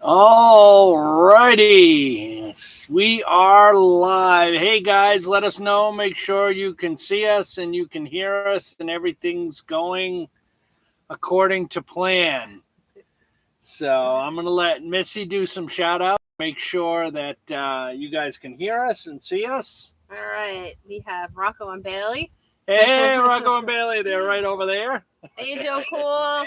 All righty. We are live. Hey guys, let us know. Make sure you can see us and you can hear us and everything's going according to plan. So I'm going to let Missy do some shout outs. Make sure that you guys can hear us and see us. All right. We have Rocco and Bailey. Hey, Rocco and Bailey, they're right over there. Hey, Joe Cool.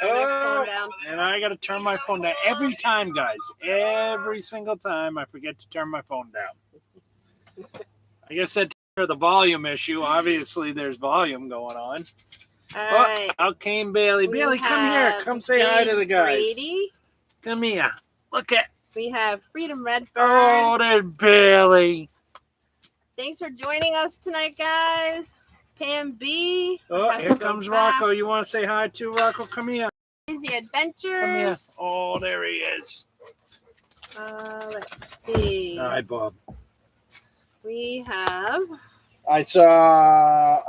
Turn your phone down. And I got to turn my phone down every time, guys. Every single time I forget to turn my phone down. I guess that's the volume issue. Obviously, there's volume going on. All right. Out came Bailey. Bailey, come here. Come say hi to the guys. Grady. Come here. Look at. We have Freedom Redbird. Oh, there's Bailey. Thanks for joining us tonight, guys. Pam B. Oh, here comes Rocco. You want to say hi to Rocco? Come here. Crazy Adventures. Come here. Oh, there he is. Let's see. All right, Bob. We have. I saw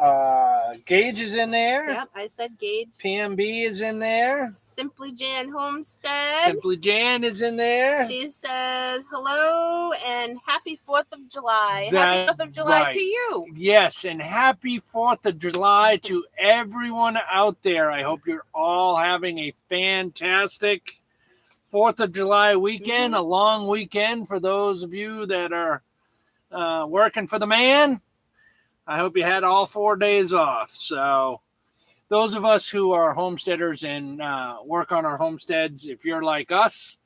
Gage is in there. Yep, I said Gage. PMB is in there. Simply Jan Homestead. Simply Jan is in there. She says hello and happy 4th of July. Happy 4th of July right. to you. Yes, and happy 4th of July to everyone out there. I hope you're all having a fantastic 4th of July weekend, a long weekend for those of you that are working for the man. I hope you had all 4 days off. So those of us who are homesteaders and work on our homesteads, if you're like us,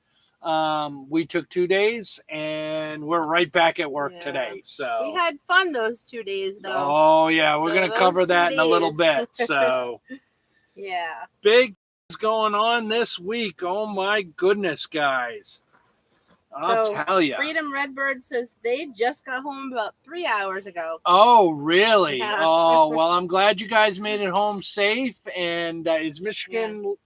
we took 2 days and we're right back at work today. So we had fun those 2 days, though. Oh, yeah. We're going to cover that in a little bit. So yeah. Big things going on this week. Oh, my goodness, guys. I'll tell you. Freedom Redbird says they just got home about 3 hours ago. Oh, really? Yeah. Oh, well, I'm glad you guys made it home safe. And is Michigan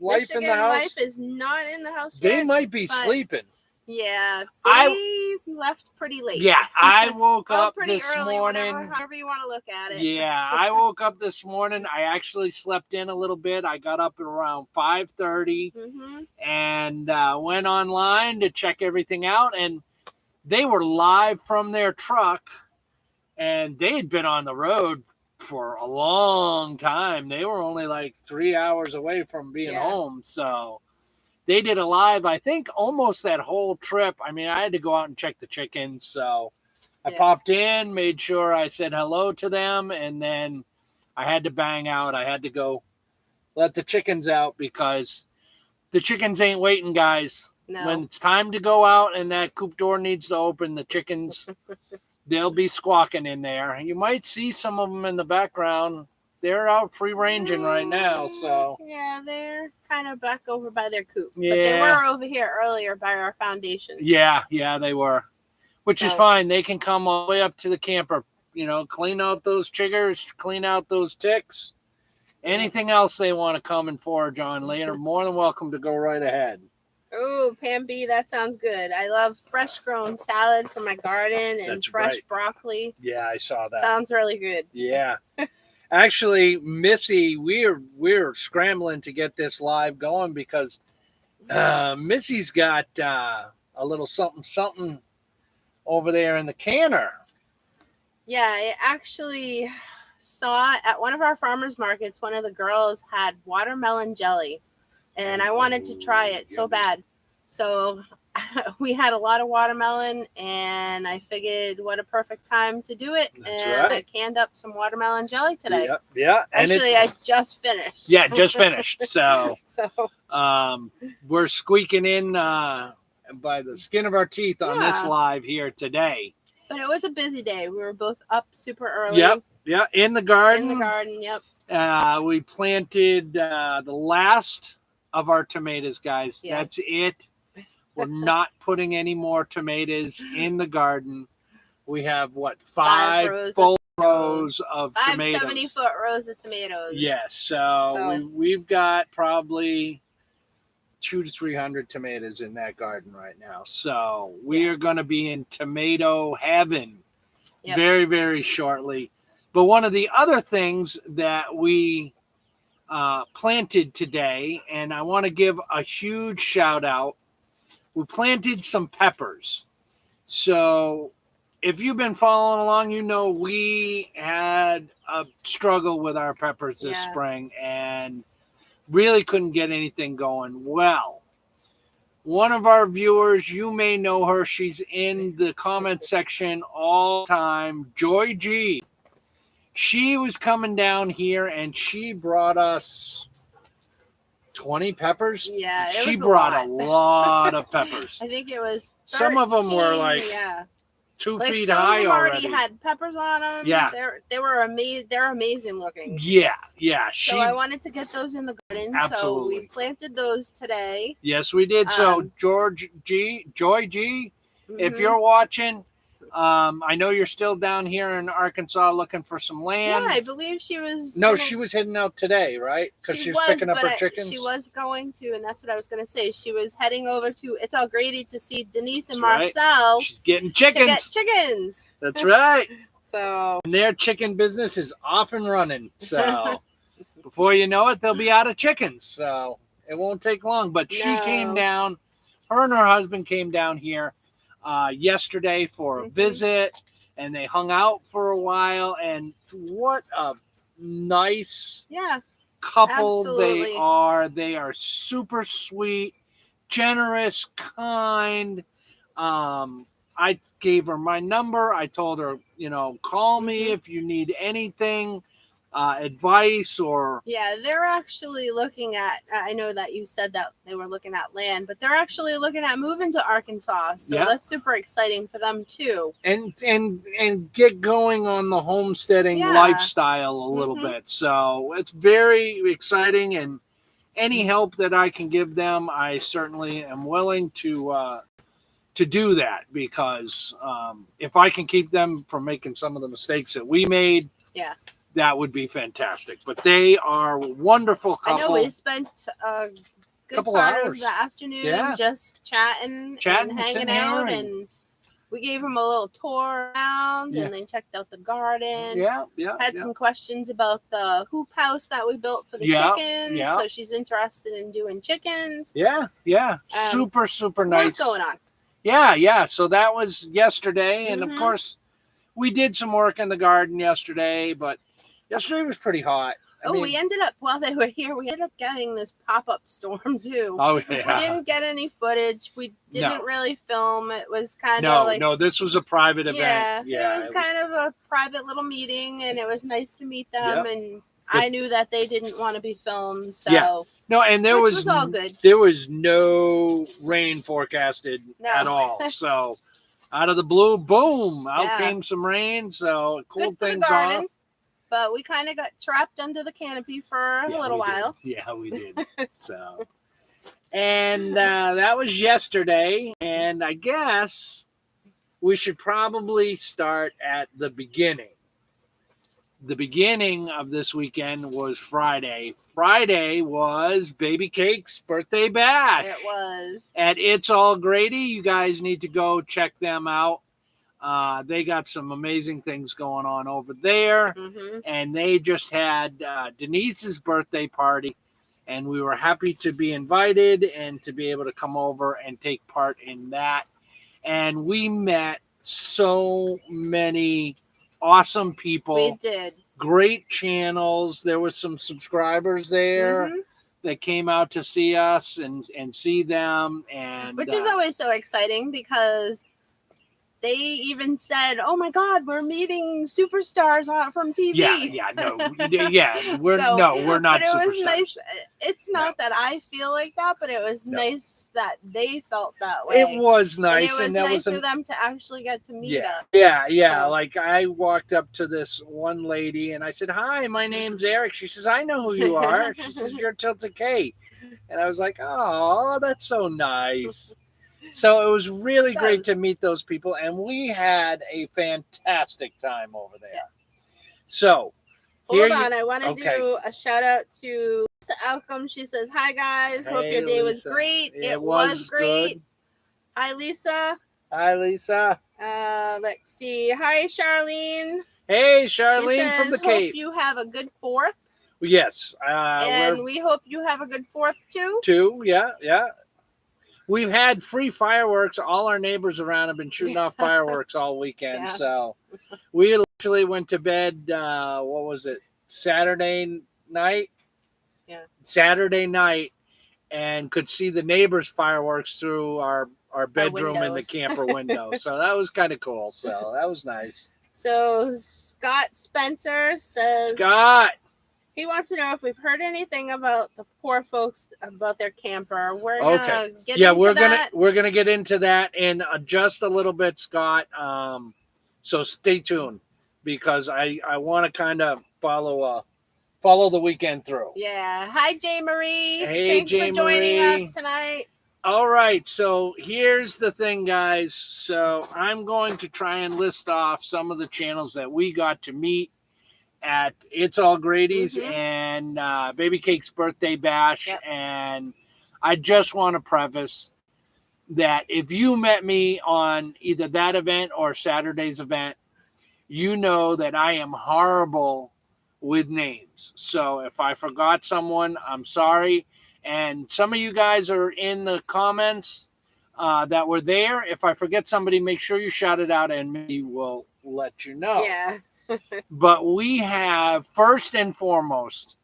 life in the house? Life is not in the house They yet. might be sleeping. Yeah, they left pretty late. Yeah, I woke up pretty this early, morning. however you want to look at it. Yeah, I woke up this morning. I actually slept in a little bit. I got up at around 5:30 and went online to check everything out. And they were live from their truck, and they had been on the road for a long time. They were only like 3 hours away from being home, so they did a live, I think, almost that whole trip. I mean, I had to go out and check the chickens, so I popped in, made sure I said hello to them, and then I had to bang out. I had to go let the chickens out because the chickens ain't waiting, guys. No. When it's time to go out and that coop door needs to open, the chickens, they'll be squawking in there. You might see some of them in the background. They're out free ranging right now, so yeah, they're kind of back over by their coop. Yeah. But they were over here earlier by our foundation. Yeah, they were. Which is fine. They can come all the way up to the camper, clean out those chiggers, clean out those ticks. Anything else they want to come and forage on, they are more than welcome to go right ahead. Oh, Pam B, that sounds good. I love fresh grown salad from my garden and fresh broccoli. Yeah, I saw that. Sounds really good. Yeah. Actually, Missy, we're scrambling to get this live going because Missy's got a little something over there in the canner. Yeah, I actually saw at one of our farmers markets, one of the girls had watermelon jelly, and I wanted to try it so bad. So we had a lot of watermelon, and I figured what a perfect time to do it. I canned up some watermelon jelly today. Yeah. Actually, I just finished. Yeah, just finished. So, so we're squeaking in by the skin of our teeth on this live here today. But it was a busy day. We were both up super early. Yep. Yeah, in the garden. Yep. We planted the last of our tomatoes, guys. Yeah. That's it. We're not putting any more tomatoes in the garden. We have, five full rows of tomatoes. 70-foot rows of tomatoes. Yes. So we've got probably 200 to 300 tomatoes in that garden right now. So we are going to be in tomato heaven very, very shortly. But one of the other things that we planted today, and I want to give a huge shout out. We planted some peppers. So if you've been following along, you know we had a struggle with our peppers this spring and really couldn't get anything going. Well, one of our viewers, you may know her. She's in the comment section all the time. Joy G. She was coming down here and she brought us 20 peppers. Yeah, she brought a lot of peppers. I think it was 13, some of them were like 2 feet high already. Had peppers on them. Yeah, they were amazing. They're amazing looking. Yeah. So I wanted to get those in the garden. Absolutely. So we planted those today. Yes, we did. So Joy G, if you're watching, I know you're still down here in Arkansas looking for some land. Yeah, I believe she was. No, she was heading out today, right? Because she was picking up her chickens. She was going to, and that's what I was going to say. She was heading over to It's All Grady to see Denise and Marcel. Right. She's getting chickens. To get chickens. That's right. So and their chicken business is off and running. So before you know it, they'll be out of chickens. So it won't take long. But she came down. Her and her husband came down here yesterday for a visit, and they hung out for a while. And what a nice couple they are. They are super sweet, generous, kind. I gave her my number. I told her, call me if you need anything, advice or. Yeah, they're actually looking at, I know that you said that they were looking at land, but they're actually looking at moving to Arkansas. So that's super exciting for them too. And get going on the homesteading lifestyle a little bit. So it's very exciting, and any help that I can give them, I certainly am willing to do that, because if I can keep them from making some of the mistakes that we made, that would be fantastic. But they are a wonderful couple. I know we spent a good part of the afternoon just chatting and hanging out, and we gave them a little tour around, and they checked out the garden. Had some questions about the hoop house that we built for the chickens. So she's interested in doing chickens. Super, super nice. What's going on? Yeah. So that was yesterday. And of course, we did some work in the garden yesterday, but yesterday was pretty hot. I mean, we ended up, while they were here, we ended up getting this pop-up storm too. Oh, yeah. We didn't get any footage. We didn't really film. It was kind of like... No, this was a private event. Yeah, it was kind of a private little meeting, and it was nice to meet them, and I knew that they didn't want to be filmed, so... No, and there was all good. There was no rain forecasted at all. So out of the blue, boom, out came some rain. So it cooled things off. But we kind of got trapped under the canopy for a little while. Yeah, we did. So, and that was yesterday. And I guess we should probably start at the beginning. The beginning of this weekend was Friday. Friday was Baby Cake's birthday bash. It was. At It's All Grady. You guys need to go check them out. They got some amazing things going on over there. And they just had Denise's birthday party. And we were happy to be invited and to be able to come over and take part in that. And we met so many awesome people. We did. Great channels. There was some subscribers there that came out to see us and see them. And which is always so exciting, because they even said, "Oh my God, we're meeting superstars from TV." We're not. But it was nice. It's not that I feel like that, but it was nice that they felt that way. It was nice, and it was nice for them to actually get to meet us. Yeah. Like I walked up to this one lady and I said, "Hi, my name's Eric." She says, "I know who you are." She says, "You're Tiltedkfamily," and I was like, "Oh, that's so nice." So it was really great to meet those people, and we had a fantastic time over there. So, hold on, I want to do a shout out to Lisa Alcom. She says, "Hi guys, hope your day was great." It was great. Good. Hi Lisa. Hi Lisa. Let's see. Hi Charlene. Hey Charlene from the Cape. Hope you have a good 4th. Yes. And we hope you have a good 4th too. Two. Yeah. Yeah. We've had free fireworks. All our neighbors around have been shooting off fireworks all weekend. Yeah. So we actually went to bed, what was it, Saturday night? Yeah. Saturday night, and could see the neighbors' fireworks through our bedroom in the camper window. So that was kind of cool. So that was nice. So Scott Spencer says... Scott! He wants to know if we've heard anything about the poor folks about their camper. We're gonna get into that. We're gonna get into that in just a little bit, Scott. So stay tuned because I want to kind of follow the weekend through. Yeah. Hi, J. Marie. Hey, thanks for joining us tonight. All right. So here's the thing, guys. So I'm going to try and list off some of the channels that we got to meet at It's All Grady's and Baby Cake's birthday bash. Yep. And I just want to preface that if you met me on either that event or Saturday's event, you know that I am horrible with names. So if I forgot someone, I'm sorry. And some of you guys are in the comments that were there. If I forget somebody, make sure you shout it out and we will let you know. Yeah. But we have, first and foremost,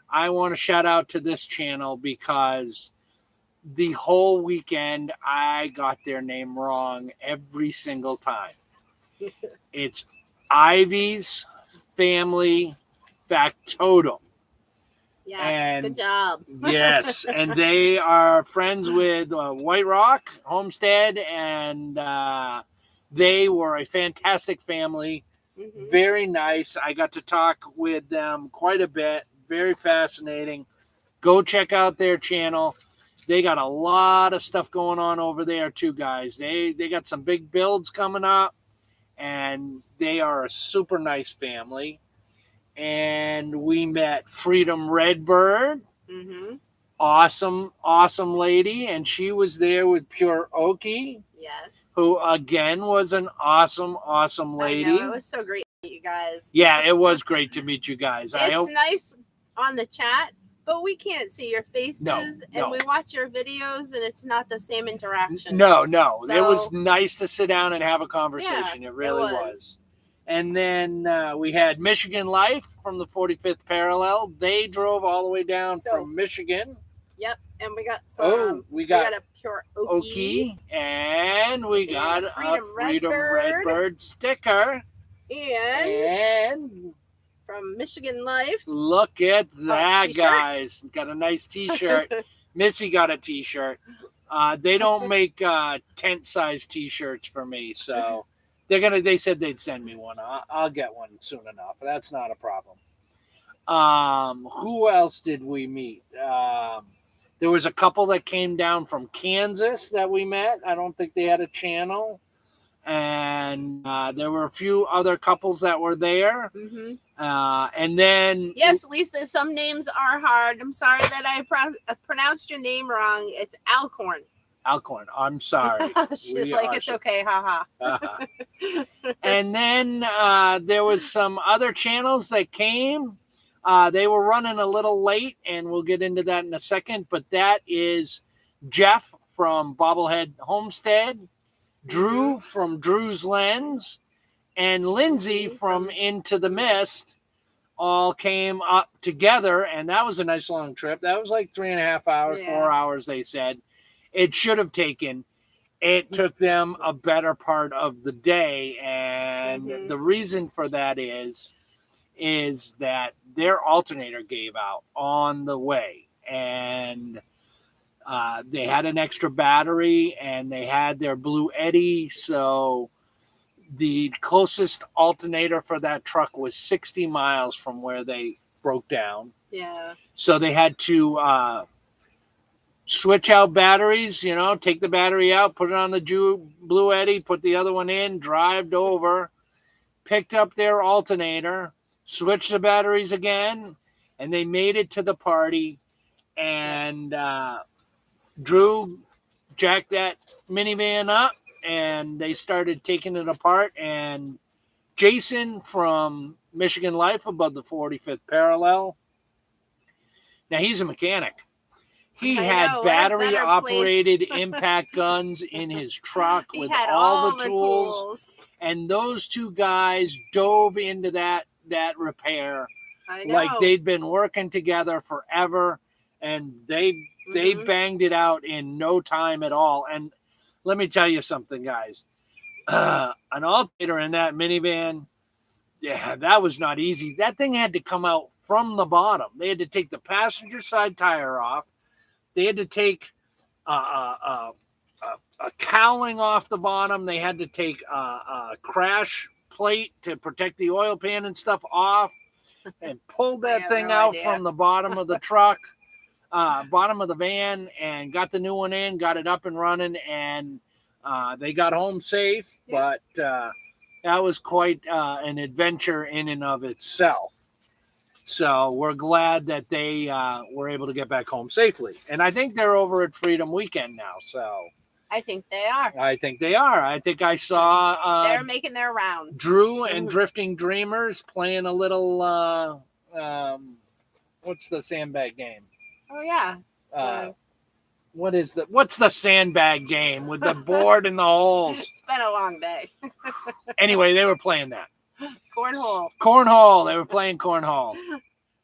I want to shout out to this channel because the whole weekend I got their name wrong every single time. It's Ivy's Family Factotum. Yes, and good job. Yes, and they are friends with White Rock Homestead, and they were a fantastic family. Very nice. I got to talk with them quite a bit. Very fascinating. Go check out their channel. They got a lot of stuff going on over there too, guys. They got some big builds coming up, and they are a super nice family. And we met Freedom Redbird. Awesome lady, and she was there with Pure Okie. Yes. Who again was an awesome lady. I know, it was so great to meet you guys. Yeah, it was great to meet you guys. It's nice on the chat, but we can't see your faces, and we watch your videos, and it's not the same interaction. No. So, it was nice to sit down and have a conversation. Yeah, it really was. And then we had Michigan Life from the 45th Parallel. They drove all the way down from Michigan. Yep, and we got some. We got a Pure Okie, and we got a Freedom Redbird sticker. And from Michigan Life. Look at that, guys! Got a nice T-shirt. Missy got a T-shirt. They don't make tent-sized T-shirts for me, so they said they'd send me one. I'll get one soon enough. That's not a problem. Who else did we meet? There was a couple that came down from Kansas that we met. I don't think they had a channel. And there were a few other couples that were there. And then... Yes, Lisa, some names are hard. I'm sorry that I pronounced your name wrong. It's Alcorn. Alcorn. I'm sorry. She's like, it's okay. Haha. And then there was some other channels that came. They were running a little late, and we'll get into that in a second. But that is Jeff from Bobblehead Homestead, Drew from Drew's Lens, and Lindsay from Into the Mist all came up together. And that was a nice long trip. That was like 3.5 hours, 4 hours, they said. It should have taken. It took them a better part of the day. And the reason for that is that their alternator gave out on the way, and they had an extra battery, and they had their Blue Eddy. So the closest alternator for that truck was 60 miles from where they broke down. Yeah. So they had to switch out batteries, take the battery out, put it on the Blue Eddy, put the other one in, drive over, picked up their alternator, switched the batteries again, and they made it to the party. And Drew jacked that minivan up, and they started taking it apart. And Jason from Michigan Life above the 45th Parallel Now he's a mechanic. He I had know, what a better battery-operated impact guns in his truck He with had all the tools. And those two guys dove into that repair I know. like they'd been working together forever, and they banged it out in no time at all. And let me tell you something, guys. An alternator in that minivan, yeah, that was not easy. That thing had to come out from the bottom. They had to take the passenger side tire off. They had to take a cowling off the bottom. They had to take a crash plate to protect the oil pan and stuff off, and pulled that thing out from the bottom of the truck, bottom of the van, and got the new one in, got it up and running, and they got home safe. But that was quite an adventure in and of itself. So we're glad that they were able to get back home safely. And I think they're over at Freedom Weekend now. So I think they are. I think they are. I think I saw they're making their rounds. Drew and Drifting Dreamers playing a little what's the sandbag game? Oh yeah. What's the sandbag game with the board and the holes? It's been a long day. Anyway, they were playing that. Cornhole. They were playing cornhole.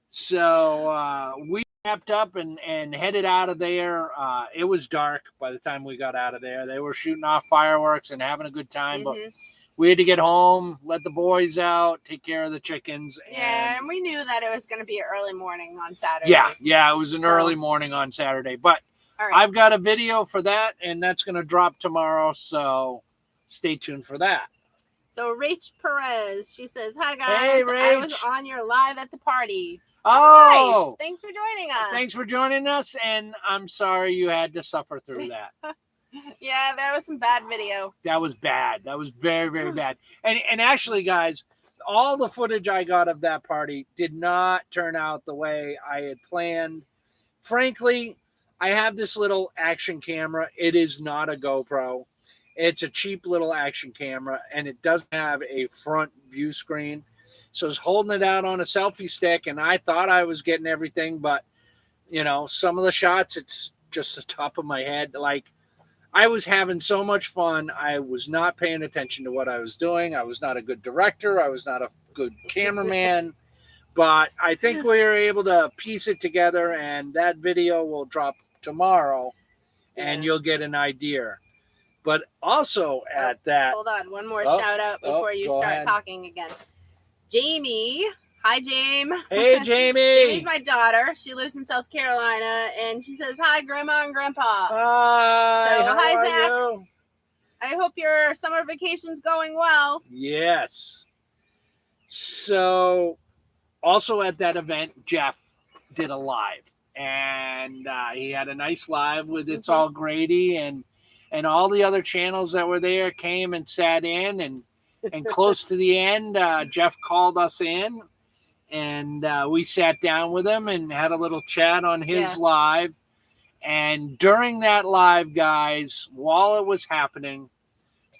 So we wrapped up and headed out of there. It was dark by the time we got out of there. They were shooting off fireworks and having a good time, but we had to get home, let the boys out, take care of the chickens. And we knew that it was going to be an early morning on Saturday. Yeah, it was an early morning on Saturday. But I've got a video for that, and that's going to drop tomorrow, so stay tuned for that. So Rach Perez, she says, "Hi guys, hey, Rach. I was on your live at the party." Oh, nice. Thanks for joining us. Thanks for joining us, and I'm sorry you had to suffer through that. Yeah, there was some bad video. That was bad. That was very, very bad. And actually, guys, all the footage I got of that party did not turn out the way I had planned. Frankly, I have this little action camera. It is not a GoPro. It's a cheap little action camera, and it doesn't have a front view screen. So I was holding it out on a selfie stick, and I thought I was getting everything, but, you know, some of the shots, it's just the top of my head. Like, I was having so much fun. I was not paying attention to what I was doing. I was not a good director. I was not a good cameraman. But I think we were able to piece it together, and that video will drop tomorrow, and you'll get an idea. But also at that... Hold on, one more shout out before you start talking again. Jamie. Hi, Jamie. Hey, Jamie. Jamie's my daughter. She lives in South Carolina, and she says, "Hi, Grandma and Grandpa." Hi. So, hi, Zach. You? I hope your summer vacation's going well. Yes. So, also at that event, Jeff did a live, and he had a nice live with It's All Grady, and all the other channels that were there came and sat in, and close to the end, Jeff called us in. And we sat down with him and had a little chat on his live. And during that live, guys, while it was happening,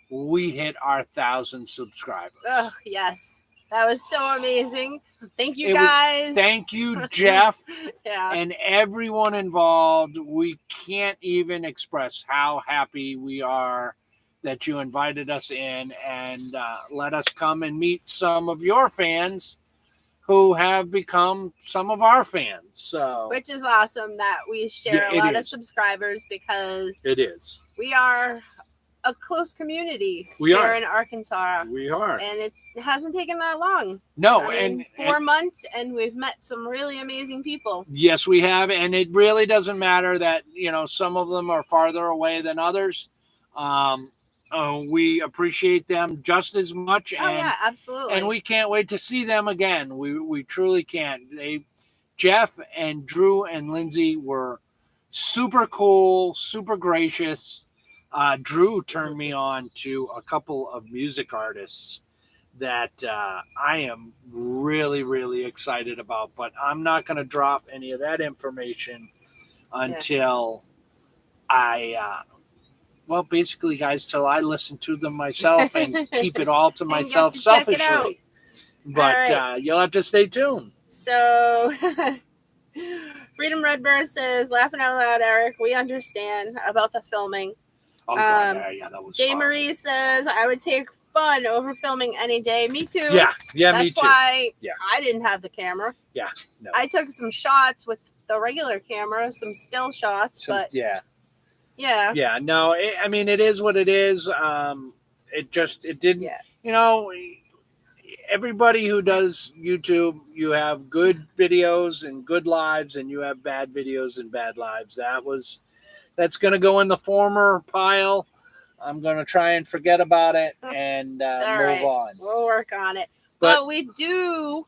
we hit our 1,000 subscribers. Oh, yes. That was so amazing. Thank you, guys. Thank you, Jeff. Yeah. And everyone involved. We can't even express how happy we are that you invited us in and let us come and meet some of your fans who have become some of our fans. So, which is awesome that we share a lot of subscribers, because it is. We are a close community here in Arkansas. We are. And it hasn't taken that long. No. I mean, 4 months, and we've met some really amazing people. Yes, we have. And it really doesn't matter that, you know, some of them are farther away than others. We appreciate them just as much. Oh, yeah, absolutely. And we can't wait to see them again. We truly can't. Jeff and Drew and Lindsay were super cool, super gracious. Drew turned me on to a couple of music artists that I am really, really excited about. But I'm not going to drop any of that information until well, basically, guys, till I listen to them myself and keep it all to myself selfishly. But you'll have to stay tuned. So, Freedom Redbird says, laughing out loud, Eric, we understand about the filming. Oh, God, yeah, that was J. horrible. Marie says, I would take fun over filming any day. Me too. Yeah, me too. That's why Yeah. I didn't have the camera. Yeah, no. I took some shots with the regular camera, some still shots, but yeah. Yeah, no, I mean, it is what it is. It didn't, you know, everybody who does YouTube, you have good videos and good lives, and you have bad videos and bad lives. That's going to go in the former pile. I'm going to try and forget about it and move on. We'll work on it. But we do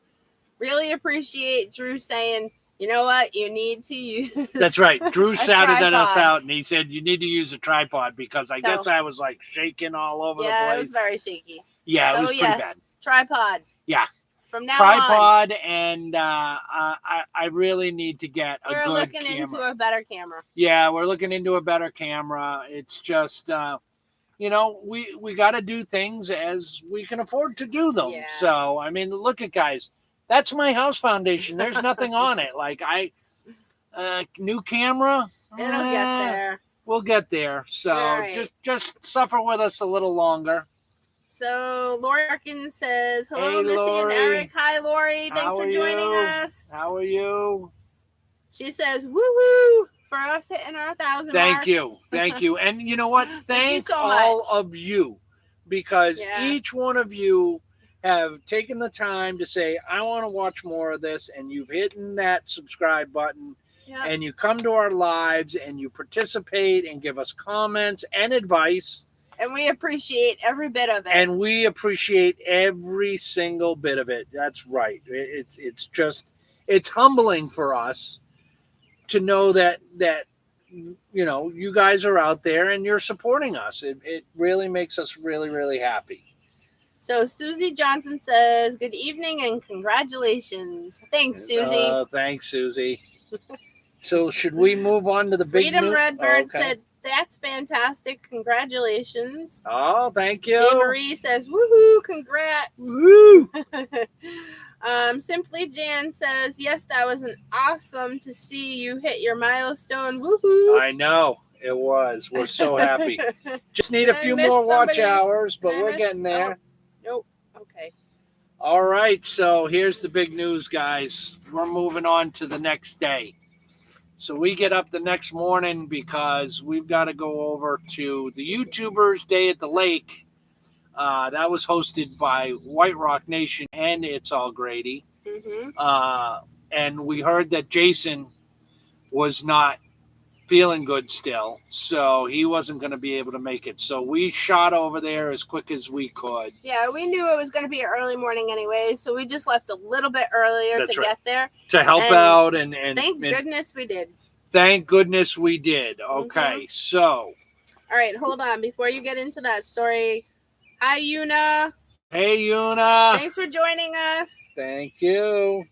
really appreciate Drew saying, you know what, you need to use. That's right. Drew shouted us out and he said, you need to use a tripod, because I guess I was like shaking all over the place. Yeah, it was very shaky. Yeah, it was pretty bad. Tripod. Yeah. From now on. And I really need to get a good camera. We're looking into a better camera. Yeah, we're looking into a better camera. It's just, you know, we got to do things as we can afford to do them. Yeah. So, I mean, look at guys. That's my house foundation. There's nothing on it. Like new camera. It'll get there. We'll get there. So just suffer with us a little longer. So Lori Arkin says, hello, hey, Missy Lori. and Eric. Hi, Lori. Thanks for joining us. How are you? She says, woohoo, for us hitting our 1,000 mark. Thank you. And you know what? Thank you all of you, because each one of you have taken the time to say, I want to watch more of this, and you've hit that subscribe button, and you come to our lives, and you participate and give us comments and advice. And we appreciate every bit of it. And we appreciate every single bit of it. That's right. It's humbling for us to know that you know, you guys are out there and you're supporting us. It really makes us really, really happy. So Susie Johnson says, good evening and congratulations. Thanks, Susie. Thanks, Susie. So should we move on to the big news? Freedom Redbird said, that's fantastic. Congratulations. Oh, thank you. J. Marie says, woohoo, congrats. Woo! Simply Jan says, yes, that was an awesome to see you hit your milestone. Woohoo. I know. It was. We're so happy. Just need a few more watch hours, but we're getting there. Nope. Okay. All right. So here's the big news, guys. We're moving on to the next day. So we get up the next morning because we've got to go over to the YouTubers Day at the Lake. That was hosted by White Rock Nation and It's All Grady. Mm-hmm. And we heard that Jason was not feeling good still, so he wasn't going to be able to make it. So we shot over there as quick as we could. Yeah, we knew it was going to be early morning anyway, so we just left a little bit earlier get there. To help out. And thank goodness we did. Thank goodness we did. Okay, so. All right, hold on. Before you get into that story, hi, Yuna. Hey, Yuna. Thanks for joining us. Thank you.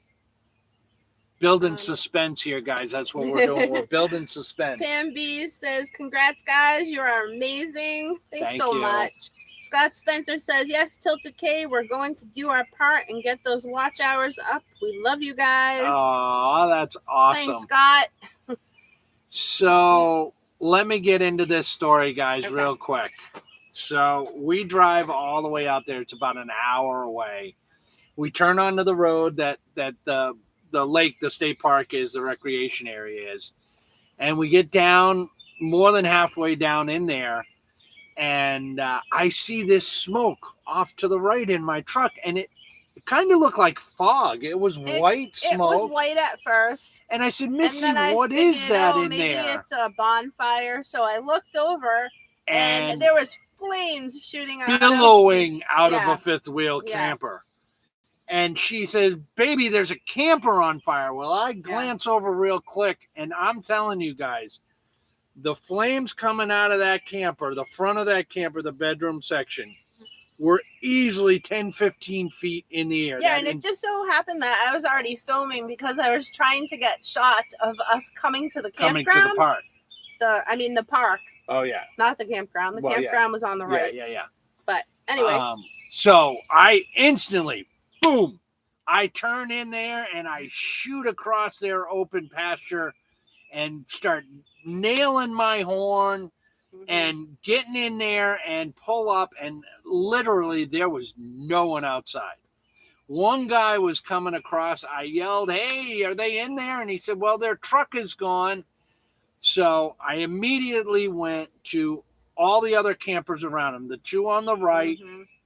Building suspense here, guys. That's what we're doing. We're building suspense. Pam B says, congrats, guys. You are amazing. Thanks so much. Scott Spencer says, yes, Tilted K, we're going to do our part and get those watch hours up. We love you guys. Oh, that's awesome. Thanks, Scott. So let me get into this story, guys, real quick. So we drive all the way out there. It's about an hour away. We turn onto the road that the lake, the state park is, the recreation area is. And we get down more than halfway down in there. And I see this smoke off to the right in my truck. And it kind of looked like fog. It was white smoke. It was white at first. And I said, Missy, what is that in maybe there? It's a bonfire. So I looked over and there was flames shooting out. Billowing out of a fifth wheel camper. And she says, baby, there's a camper on fire. Well, I glance over real quick, and I'm telling you guys, the flames coming out of that camper, the front of that camper, the bedroom section, were easily 10, 15 feet in the air. Yeah, and it just so happened that I was already filming because I was trying to get shots of us coming to the campground. Coming to the park. The park. Oh, yeah. Not the campground. The campground was on the right. Yeah. But anyway. So I instantly, boom, I turn in there and I shoot across their open pasture and start nailing my horn and getting in there and pull up. And literally there was no one outside. One guy was coming across. I yelled, "Hey, are they in there?" And he said, "Well, their truck is gone." So I immediately went to all the other campers around him. The two on the right,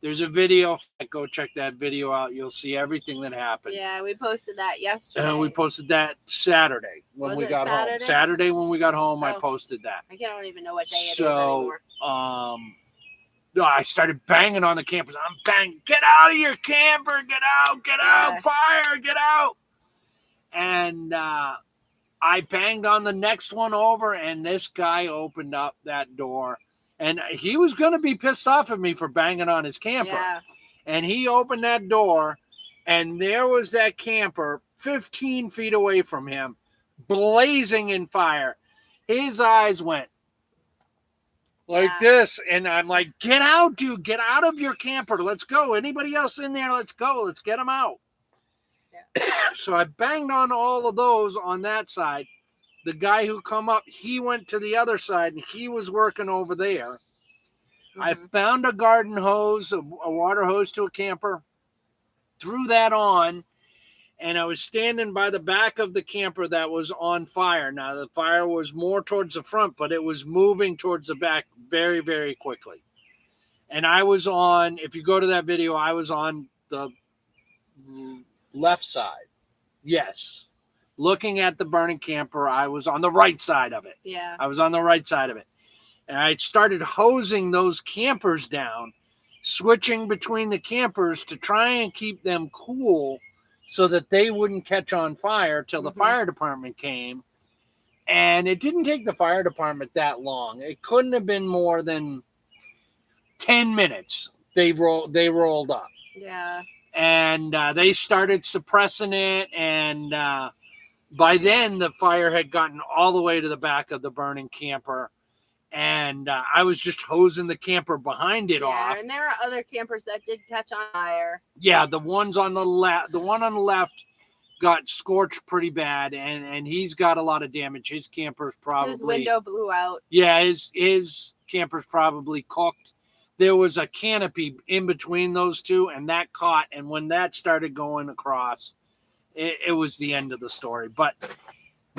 there's a video. Go check that video out. You'll see everything that happened. Yeah, we posted that yesterday. And we posted that Saturday when we got home. Saturday when we got home, I posted that. I don't even know what day it is anymore. I started banging on the campers. I'm banging, "Get out of your camper! Get out! Fire! Get out!" And I banged on the next one over, and this guy opened up that door. And he was going to be pissed off at me for banging on his camper. Yeah. And he opened that door, and there was that camper 15 feet away from him, blazing in fire. His eyes went like this. And I'm like, "Get out, dude. Get out of your camper. Let's go. Anybody else in there? Let's go. Let's get them out." Yeah. So I banged on all of those on that side. The guy who come up, he went to the other side, and he was working over there. I found a garden hose, a water hose to a camper, threw that on, and I was standing by the back of the camper that was on fire. Now, the fire was more towards the front, but it was moving towards the back very, very quickly. And I was on, if you go to that video, I was on the left side. Yes. Looking at the burning camper, I was on the right side of it. Yeah. I was on the right side of it. And I started hosing those campers down, switching between the campers to try and keep them cool so that they wouldn't catch on fire till the fire department came. And it didn't take the fire department that long. It couldn't have been more than 10 minutes. They rolled up. Yeah. And they started suppressing it. And by then, the fire had gotten all the way to the back of the burning camper. And I was just hosing the camper behind it off. Yeah, and there are other campers that did catch on fire. Yeah, the ones on the left, the one on the left got scorched pretty bad, and he's got a lot of damage. His camper's probably... His window blew out. Yeah, his camper's probably cooked. There was a canopy in between those two, and that caught, and when that started going across, it was the end of the story. But...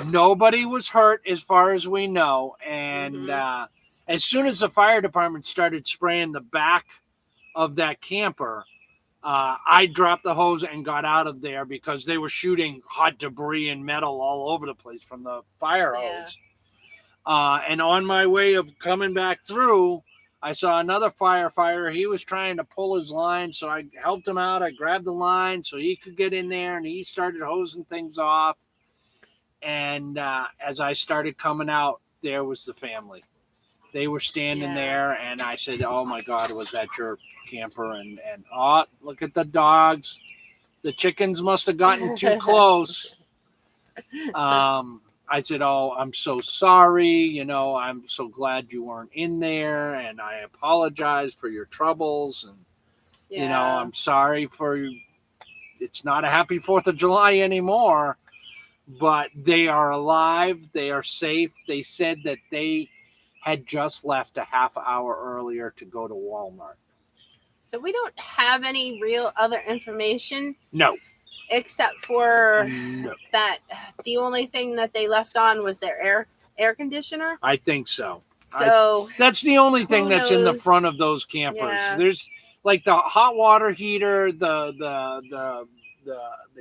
nobody was hurt as far as we know. And as soon as the fire department started spraying the back of that camper, I dropped the hose and got out of there because they were shooting hot debris and metal all over the place from the fire hose. And on my way of coming back through, I saw another firefighter. He was trying to pull his line, so I helped him out. I grabbed the line so he could get in there, and he started hosing things off. And as I started coming out, there was the family. They were standing there, and I said, "Oh, my God, was that your camper?" And oh, look at the dogs. The chickens must have gotten too close. I said, "Oh, I'm so sorry. I'm so glad you weren't in there, and I apologize for your troubles. And, I'm sorry for you. It's not a happy 4th of July anymore. But they are alive. They are safe." They said that they had just left a half hour earlier to go to Walmart. So we don't have any real other information. No. Except for that the only thing that they left on was their air conditioner. I think so. So that's the only thing that's in the front of those campers. Yeah. There's like the hot water heater, the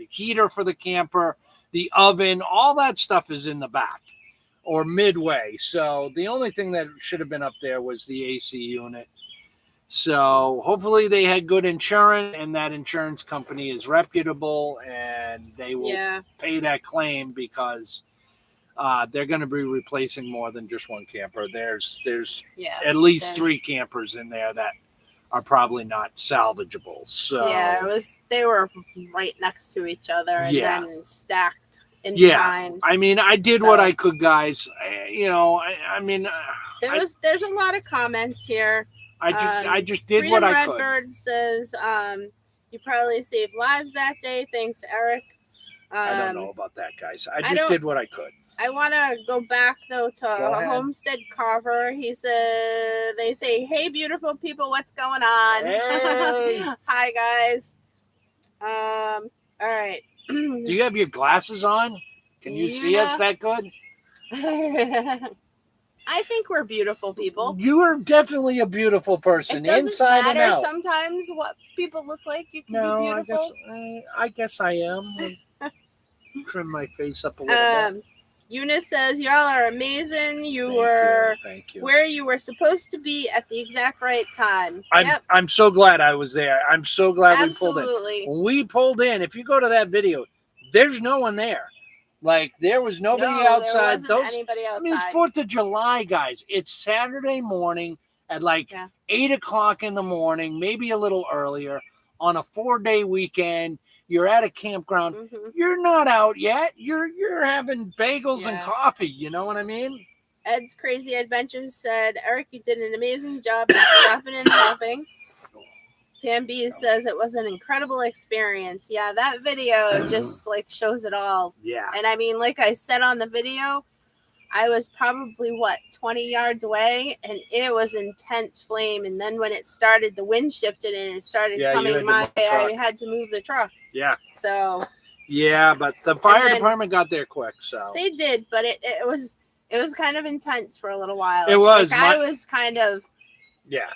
heater for the camper, the oven, all that stuff is in the back or midway. So the only thing that should have been up there was the AC unit. So hopefully they had good insurance, and that insurance company is reputable, and they will pay that claim because they're going to be replacing more than just one camper. There's at least 3 campers in there that are probably not salvageable. So they were right next to each other and then stacked in behind. I mean, I did what I could, guys. There's a lot of comments here. I just did what I could. Redbird says, You probably saved lives that day. Thanks, Eric. I don't know about that, guys. I I just did what I could. I want to go back, though, to ahead. Homestead Carver. He said, they say, hey, beautiful people, what's going on? Hey. Hi, guys. All right. Do you have your glasses on? Can you see us that good? I think we're beautiful people. You are definitely a beautiful person, it doesn't inside matter and out. Sometimes what people look like. You can be beautiful. I guess I am. Trim my face up a little bit. Eunice says, y'all are amazing. Thank you. Where you were supposed to be at the exact right time. I'm so glad I was there. I'm so glad Absolutely. we pulled in. When we pulled in, if you go to that video, there's no one there. Like, there was nobody outside. There wasn't anybody outside. I mean, it's 4th of July, guys. It's Saturday morning at 8 o'clock in the morning, maybe a little earlier, on a 4-day weekend. You're at a campground. Mm-hmm. You're not out yet. You're having bagels and coffee. You know what I mean? Ed's Crazy Adventures said, Eric, you did an amazing job of stopping and helping. Pam B says it was an incredible experience. Yeah, that video just shows it all. Yeah. And I mean, like I said on the video, I was probably 20 yards away, and it was intense flame. And then when it started, the wind shifted and it started coming my way. I had to move the truck. Yeah. So. Yeah, but the fire department got there quick. So they did, but it was kind of intense for a little while. It was. I was kind of. Yeah.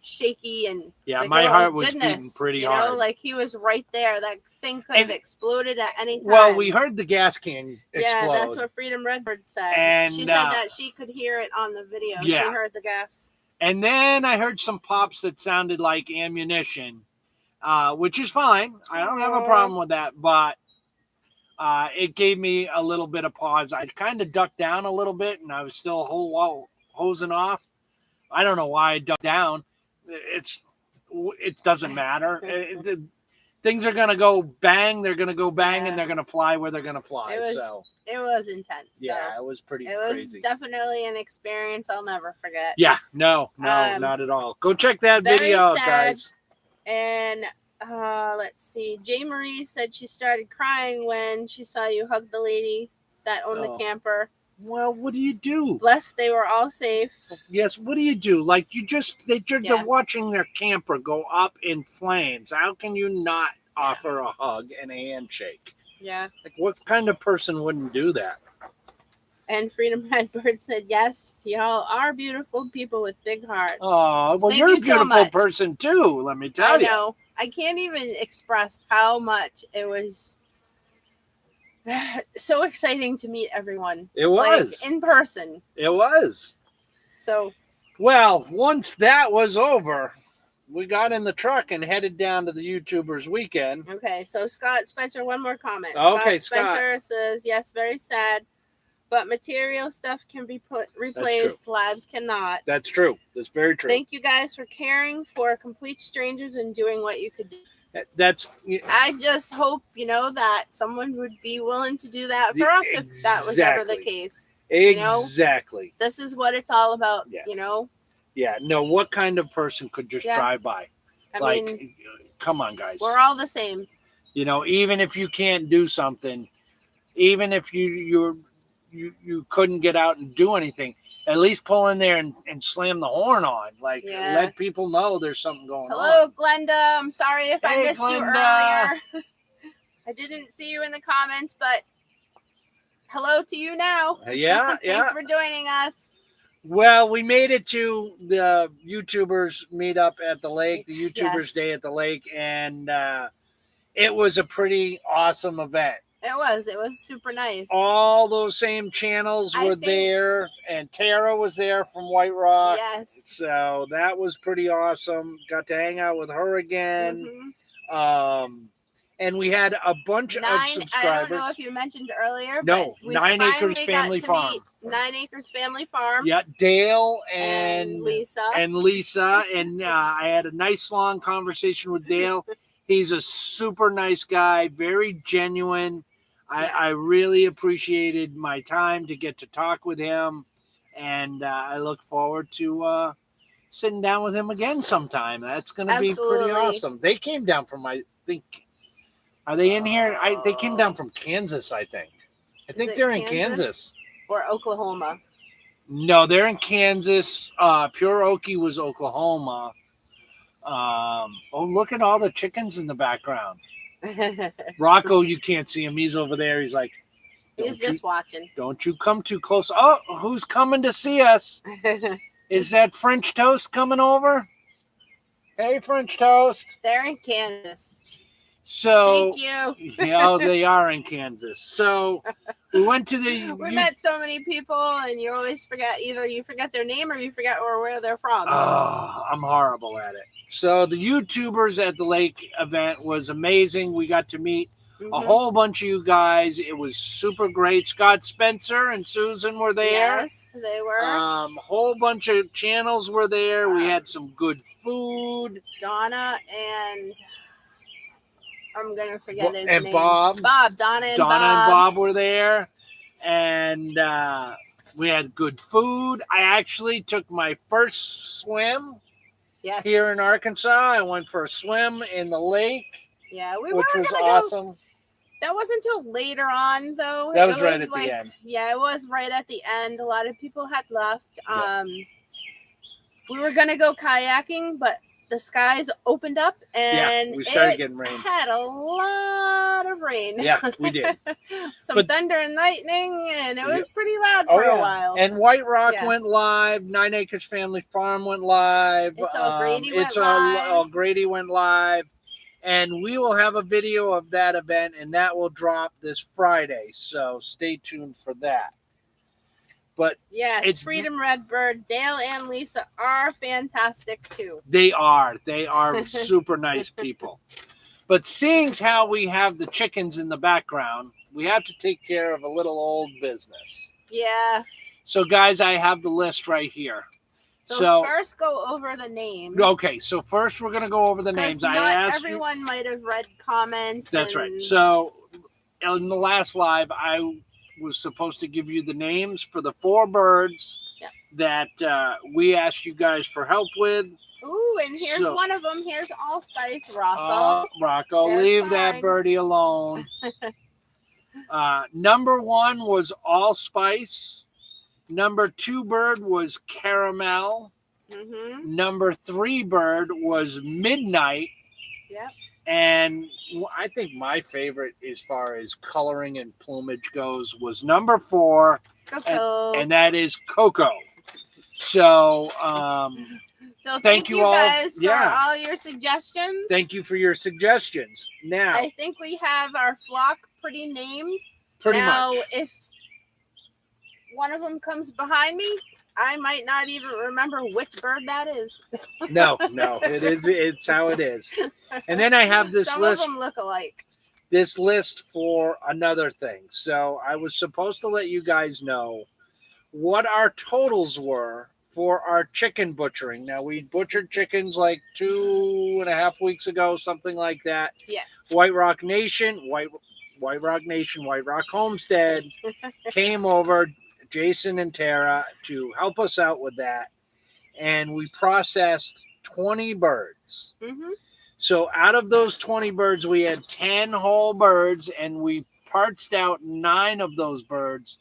Shaky and my heart was beating pretty hard. He was right there. That thing could have exploded at any time. Well, we heard the gas can explode. Yeah, that's what Freedom Redbird said. And she said that she could hear it on the video. Yeah. She heard the gas. And then I heard some pops that sounded like ammunition, which is fine. I don't have a problem with that, but it gave me a little bit of pause. I kind of ducked down a little bit, and I was still hosing off. I don't know why I ducked down. It doesn't matter. Things are going to go bang. They're going to go bang, and they're going to fly where they're going to fly. It was intense. Yeah, though. It was pretty crazy. It was definitely an experience I'll never forget. Yeah, no, not at all. Go check that video out, guys. And let's see. Jay Marie said she started crying when she saw you hug the lady that owned the camper. Well, what do you do? Blessed they were all safe. Yes, what do you do? They're watching their camper go up in flames. How can you not offer a hug and a handshake? Yeah. What kind of person wouldn't do that? And Freedom Redbird said, yes, y'all are beautiful people with big hearts. Oh, well, you're a beautiful person too, let me tell you. I know. I can't even express how much it was so exciting to meet everyone. It was. In person. It was. So. Well, once that was over, we got in the truck and headed down to the YouTubers weekend. Okay, so Scott Spencer, one more comment. Okay, Scott Spencer says, yes, very sad, but material stuff can be replaced, lives cannot. That's true. That's very true. Thank you guys for caring for complete strangers and doing what you could do. I just hope, that someone would be willing to do that for us if that was ever the case. Exactly. This is what it's all about, Yeah, no, what kind of person could just drive by? I mean, come on, guys. We're all the same. Even if you can't do something, even if you couldn't get out and do anything, at least pull in there and slam the horn on. Let people know there's something going on. Hello, Glenda. I'm sorry if I missed you earlier. I didn't see you in the comments, but hello to you now. Yeah, Thanks for joining us. Well, we made it to the YouTubers meetup at the lake, the YouTubers Day at the lake, and it was a pretty awesome event. It was super nice. All those same channels were there, and Tara was there from White Rock. Yes. So that was pretty awesome. Got to hang out with her again. Mm-hmm. And we had a bunch of subscribers. I don't know if you mentioned earlier. No, 9 Acres Family Farm. 9 Acres Family Farm. Yeah, Dale and Lisa. And I had a nice long conversation with Dale. He's a super nice guy, very genuine. I really appreciated my time to get to talk with him, and I look forward to sitting down with him again sometime. That's going to be pretty awesome. They came down from, I think, are they in here? They came down from Kansas, I think. I think they're in Kansas. Or Oklahoma. No, they're in Kansas. Pure Okie was Oklahoma. Look at all the chickens in the background. Rocco, you can't see him. He's over there. He's like, he's just watching. Don't you come too close. Oh, who's coming to see us? Is that French Toast coming over? Hey, French Toast. They're in Kansas. So, thank you. They are in Kansas. So we went to we met so many people, and you always forget, either you forget their name or you forget where they're from. Oh, I'm horrible at it. So the YouTubers at the lake event was amazing. We got to meet a whole bunch of you guys. It was super great. Scott Spencer and Susan were there. Yes, they were. A whole bunch of channels were there. We had some good food. Donna and I'm gonna forget his and name. Bob. Donna and Bob were there, and we had good food. I actually took my first swim here in Arkansas. I went for a swim in the lake. Yeah, which was awesome. That wasn't until later on, though. That was right at the end. Yeah, it was right at the end. A lot of people had left. We were gonna go kayaking, but the skies opened up and we started getting rain. Had a lot of rain. Yeah, we did. Some thunder and lightning, and it was pretty loud for a while. And White Rock went live. 9 Acres Family Farm went live. It's all Grady went live. All Grady went live. And we will have a video of that event, and that will drop this Friday. So stay tuned for that. But yes, it's Freedom Redbird. Dale and Lisa are fantastic too. They are super nice people. But seeing how we have the chickens in the background, we have to take care of a little old business. Yeah. So guys, I have the list right here. So first go over the names. Okay, so first we're going to go over the names. Not everyone might have read comments. That's right. So in the last live, I was supposed to give you the names for the 4 birds that we asked you guys for help with. Ooh, and here's one of them. Here's Allspice, Rocco. Rocco, leave that birdie alone. Number 1 was Allspice. Number 2 bird was Caramel. Number 3 bird was Midnight. Yep. And I think my favorite as far as coloring and plumage goes was number 4. Coco. And that is Coco. So, thank you guys for all your suggestions. Thank you for your suggestions. Now, I think we have our flock pretty named. Pretty much. If one of them comes behind me, I might not even remember which bird that is. No, it's how it is. And then I have this list. Some of them look alike. This list for another thing. So I was supposed to let you guys know what our totals were for our chicken butchering. Now, we butchered chickens like 2.5 weeks ago, something like that. Yeah. White Rock Nation, White Rock Homestead came over, Jason and Tara, to help us out with that. And we processed 20 birds. So out of those 20 birds, we had 10 whole birds, and we partsed out 9 of those birds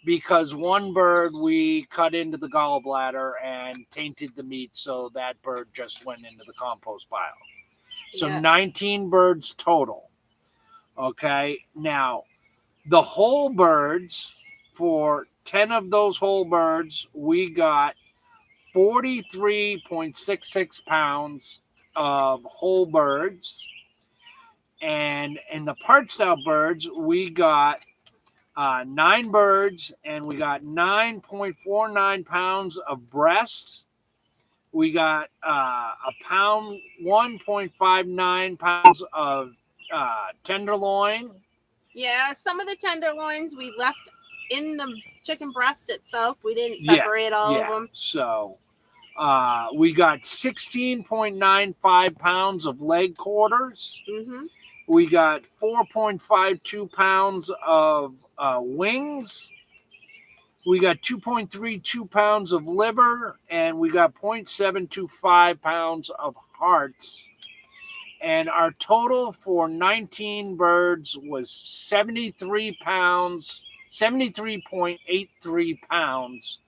because one bird we cut into the gallbladder and tainted the meat, so that bird just went into the compost pile. So 19 birds total. Okay, now the whole birds, for 10 of those whole birds, we got 43.66 pounds of whole birds. And in the parts out birds, we got 9 birds, and we got 9.49 pounds of breast. We got 1.59 pounds of tenderloin. Yeah, some of the tenderloins we left in the chicken breast itself. We didn't separate all of them. So we got 16.95 pounds of leg quarters. We got 4.52 pounds of wings. We got 2.32 pounds of liver, and we got 0.725 pounds of hearts. And our total for 19 birds was 73 pounds, 73.83 pounds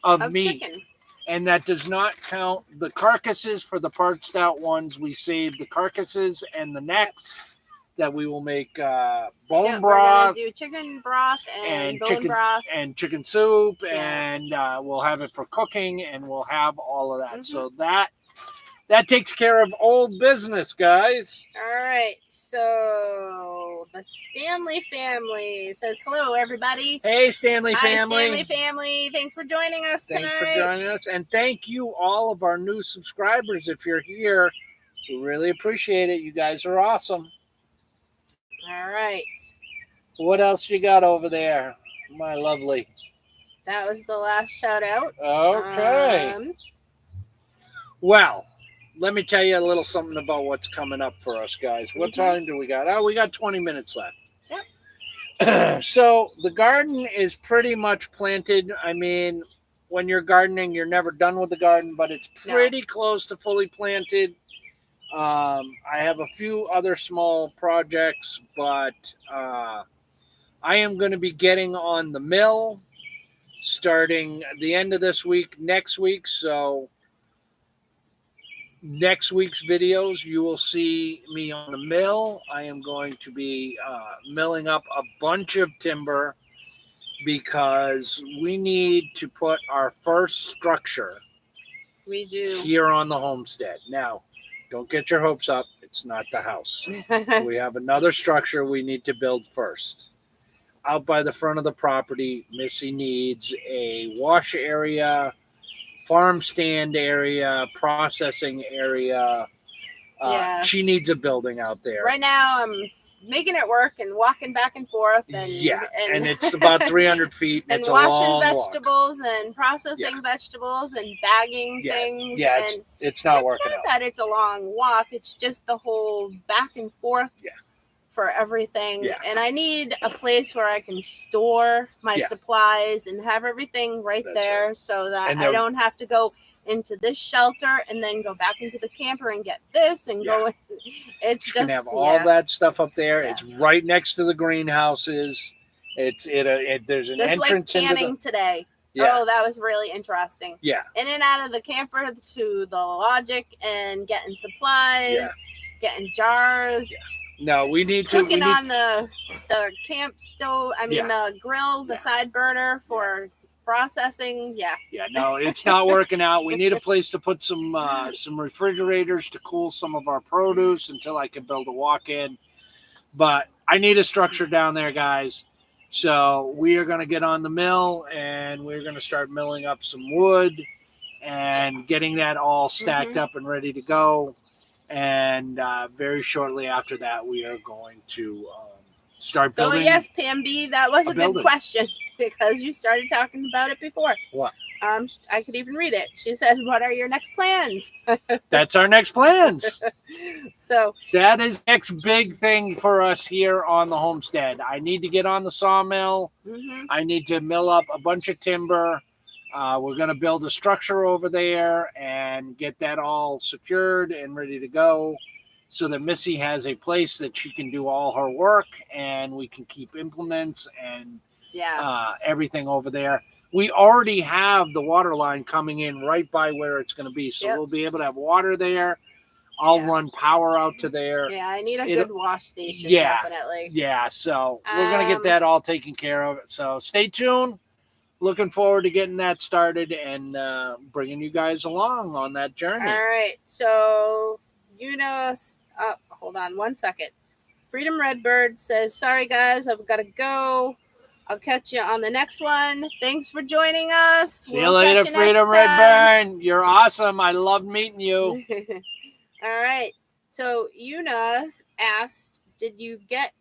of meat. Chicken. And that does not count the carcasses. For the parched out ones, we saved the carcasses and the necks that we will make bone broth. We're gonna do chicken broth and bone chicken broth and chicken soup, and we'll have it for cooking, and we'll have all of that. So that takes care of old business, guys. All right. So the Stanley family says hello, everybody. Hey, Stanley family. Hi, Stanley family. Thanks for joining us tonight. Thanks for joining us, and thank you all of our new subscribers. If you're here, we really appreciate it. You guys are awesome. All right. What else you got over there, my lovely? That was the last shout out. Okay. Well, let me tell you a little something about what's coming up for us, guys. What time do we got? Oh, we got 20 minutes left. Yep. So the garden is pretty much planted. I mean, when you're gardening, you're never done with the garden, but it's pretty close to fully planted. I have a few other small projects, but I am going to be getting on the mill starting the end of this week, next week. So next week's videos, you will see me on the mill. I am going to be milling up a bunch of timber because we need to put our first structure here on the homestead. Now, don't get your hopes up. It's not the house. We have another structure we need to build first. Out by the front of the property, Missy needs a wash area, farm stand area, processing area. She needs a building out there. Right now, I'm making it work and walking back and forth. And it's about 300 feet. And it's a washing long vegetables and processing vegetables and bagging things. Yeah, and it's not working out. It's not that it's a long walk. It's just the whole back and forth. For everything. And I need a place where I can store my supplies and have everything right there so that I don't have to go into this shelter and then go back into the camper and get this and go. It's you just can have all that stuff up there. It's right next to the greenhouses. There's an just entrance like canning into today. Oh, that was really interesting. In and out of the camper to the Logic and getting supplies, getting jars. No, we need to cooking on the camp stove. I mean the grill, the side burner for processing. No, it's not working out. We need a place to put some refrigerators to cool some of our produce until I can build a walk-in. But I need a structure down there, guys. So we are going to get on the mill and we're going to start milling up some wood and getting that all stacked up and ready to go. And very shortly after that, we are going to start building. So yes, Pam B, that was a good question because you started talking about it before. What? I could even read it. She said, "What are your next plans?" That's our next plans. So that is next big thing for us here on the homestead. I need to get on the sawmill. I need to mill up a bunch of timber. We're going to build a structure over there and get that all secured and ready to go so that Missy has a place that she can do all her work and we can keep implements and everything over there. We already have the water line coming in right by where it's going to be. So we'll be able to have water there. I'll run power out to there. Yeah, I need a good wash station, definitely. Yeah, so we're going to get that all taken care of. So stay tuned. Looking forward to getting that started and bringing you guys along on that journey. All right. So, hold on 1 second. Freedom Redbird says, sorry, guys, I've got to go. I'll catch you on the next one. Thanks for joining us. See you later, Freedom Redbird. You're awesome. I loved meeting you. All right. So, Una asked, did you get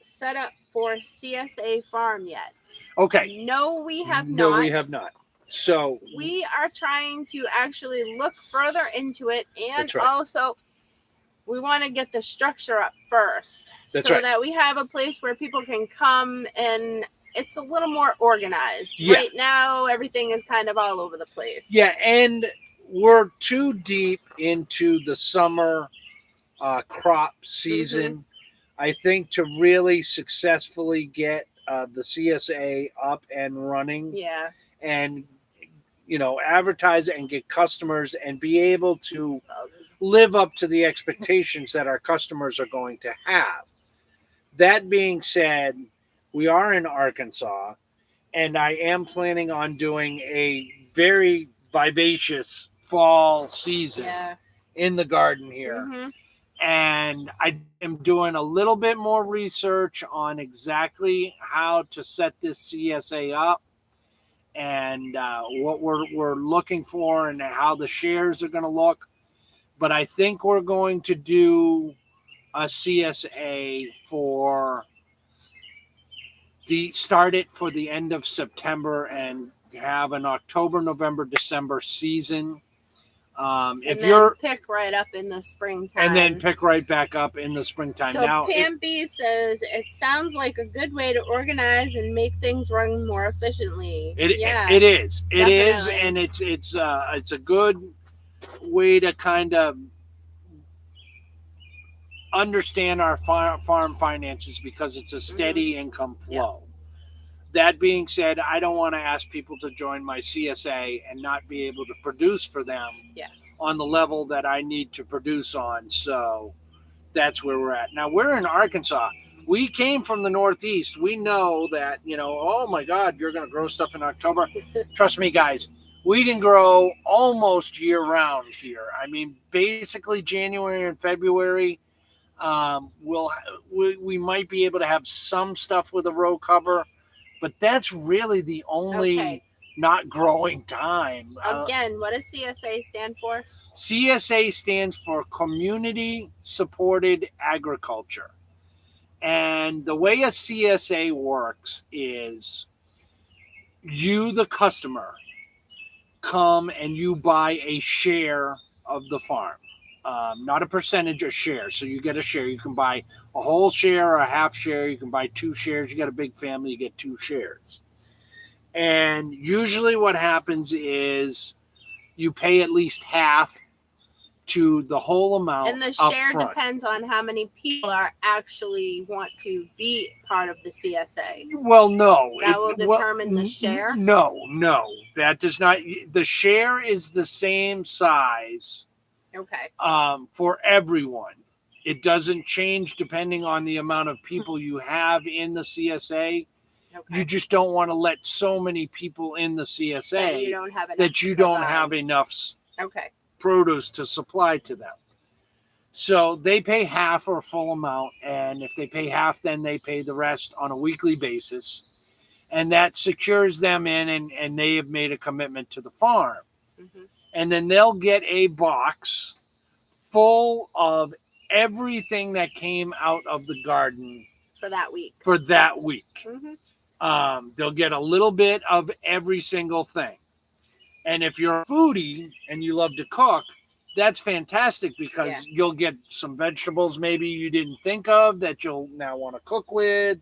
set up for CSA Farm yet? Okay. No, we have not. No, we have not. So we are trying to actually look further into it, and also we want to get the structure up first, so that we have a place where people can come and it's a little more organized. Yeah. Right now, everything is kind of all over the place. Yeah, and we're too deep into the summer crop season, I think, to really successfully get the CSA up and running. Yeah. And advertise and get customers and be able to live up to the expectations that our customers are going to have. That being said, we are in Arkansas, and I am planning on doing a very vivacious fall season in the garden here. And I am doing a little bit more research on exactly how to set this CSA up, and what we're looking for and how the shares are going to look. But I think we're going to do a CSA start it for the end of September and have an October, November, December season. Pick right up in the springtime. And then pick right back up in the springtime. So now, Pam B says, it sounds like a good way to organize and make things run more efficiently. It is. It is, and it's a good way to kind of understand our farm finances, because it's a steady income flow. That being said, I don't want to ask people to join my CSA and not be able to produce for them on the level that I need to produce on. So that's where we're at. Now, we're in Arkansas. We came from the Northeast. We know that, oh my God, you're going to grow stuff in October. Trust me, guys, we can grow almost year round here. I mean, basically January and February, we might be able to have some stuff with a row cover, but that's really the only not growing time. Again, what does CSA stand for? CSA stands for Community Supported Agriculture. And the way a CSA works is you, the customer, come and you buy a share of the farm. Not a percentage, a share. So you get a share. You can buy a whole share or a half share. You can buy 2 shares. You got a big family, you get 2 shares. And usually what happens is you pay at least half to the whole amount. And the share depends on how many people are actually want to be part of the CSA. Well, no. That will determine the share? No. That does not. The share is the same size. For everyone. It doesn't change depending on the amount of people you have in the CSA. You just don't want to let so many people in the CSA that you don't have enough produce to supply to them. So they pay half or full amount, and if they pay half, then they pay the rest on a weekly basis, and that secures them in, and they have made a commitment to the farm. And then they'll get a box full of everything that came out of the garden for that week. They'll get a little bit of every single thing. And if you're a foodie and you love to cook, that's fantastic, because you'll get some vegetables maybe you didn't think of that you'll now want to cook with.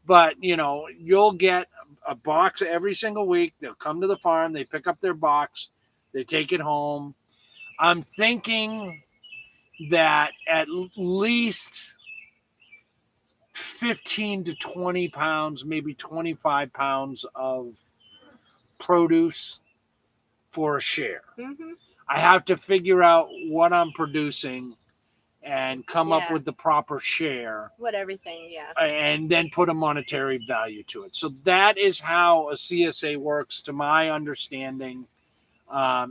But, you'll get a box every single week. They'll come to the farm. They pick up their box. They take it home. I'm thinking that at least 15 to 20 pounds, maybe 25 pounds of produce for a share. I have to figure out what I'm producing and come up with the proper share. And then put a monetary value to it. So that is how a CSA works, to my understanding.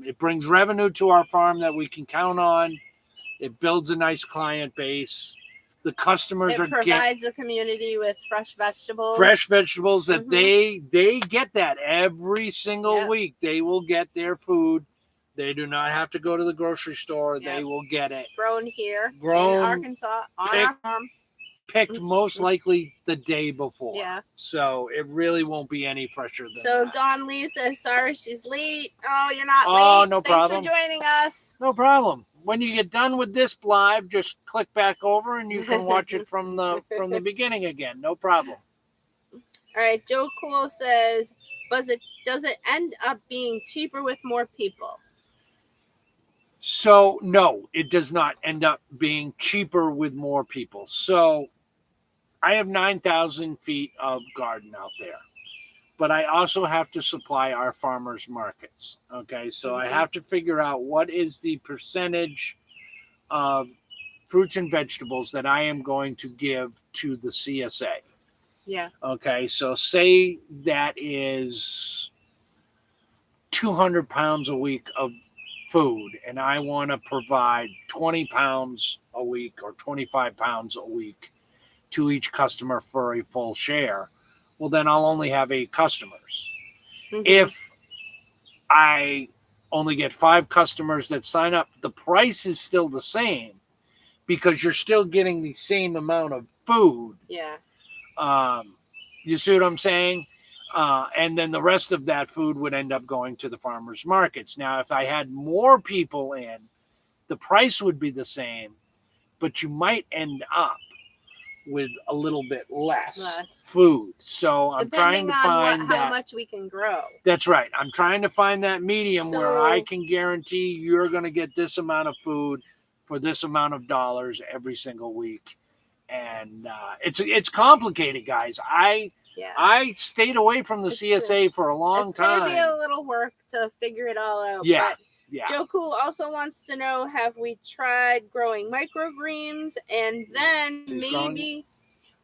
It brings revenue to our farm that we can count on. It builds a nice client base. The customers provides the community with fresh vegetables. That they get that every single week. They will get their food. They do not have to go to the grocery store. They will get it. Grown here in Arkansas on our farm. Picked most likely the day before. So it really won't be any fresher than that. Dawn Lee says, sorry she's late. Oh, you're not late. Oh, no problem. Thanks for joining us. No problem. When you get done with this live, just click back over and you can watch it from the beginning again. No problem. All right, Joe Cool says, does it end up being cheaper with more people? So, no, it does not end up being cheaper with more people. So, I have 9,000 feet of garden out there, but I also have to supply our farmers markets. Okay, so I have to figure out what is the percentage of fruits and vegetables that I am going to give to the CSA. Yeah. Okay, so say that is 200 pounds a week of food, and I want to provide 20 pounds a week or 25 pounds a week to each customer for a full share. Well, then I'll only have 8 customers. If I only get 5 customers that sign up, the price is still the same because you're still getting the same amount of food. Yeah. You see what I'm saying? And then the rest of that food would end up going to the farmers markets. Now, if I had more people in, the price would be the same, but you might end up with a little bit less food. So I'm trying to find how much we can grow. That's right. I'm trying to find that medium where I can guarantee you're going to get this amount of food for this amount of dollars every single week. And it's complicated, guys. I stayed away from the CSA for a long time. It's going to be a little work to figure it all out. Yeah. But Joe Cool also wants to know, have we tried growing microgreens? And then maybe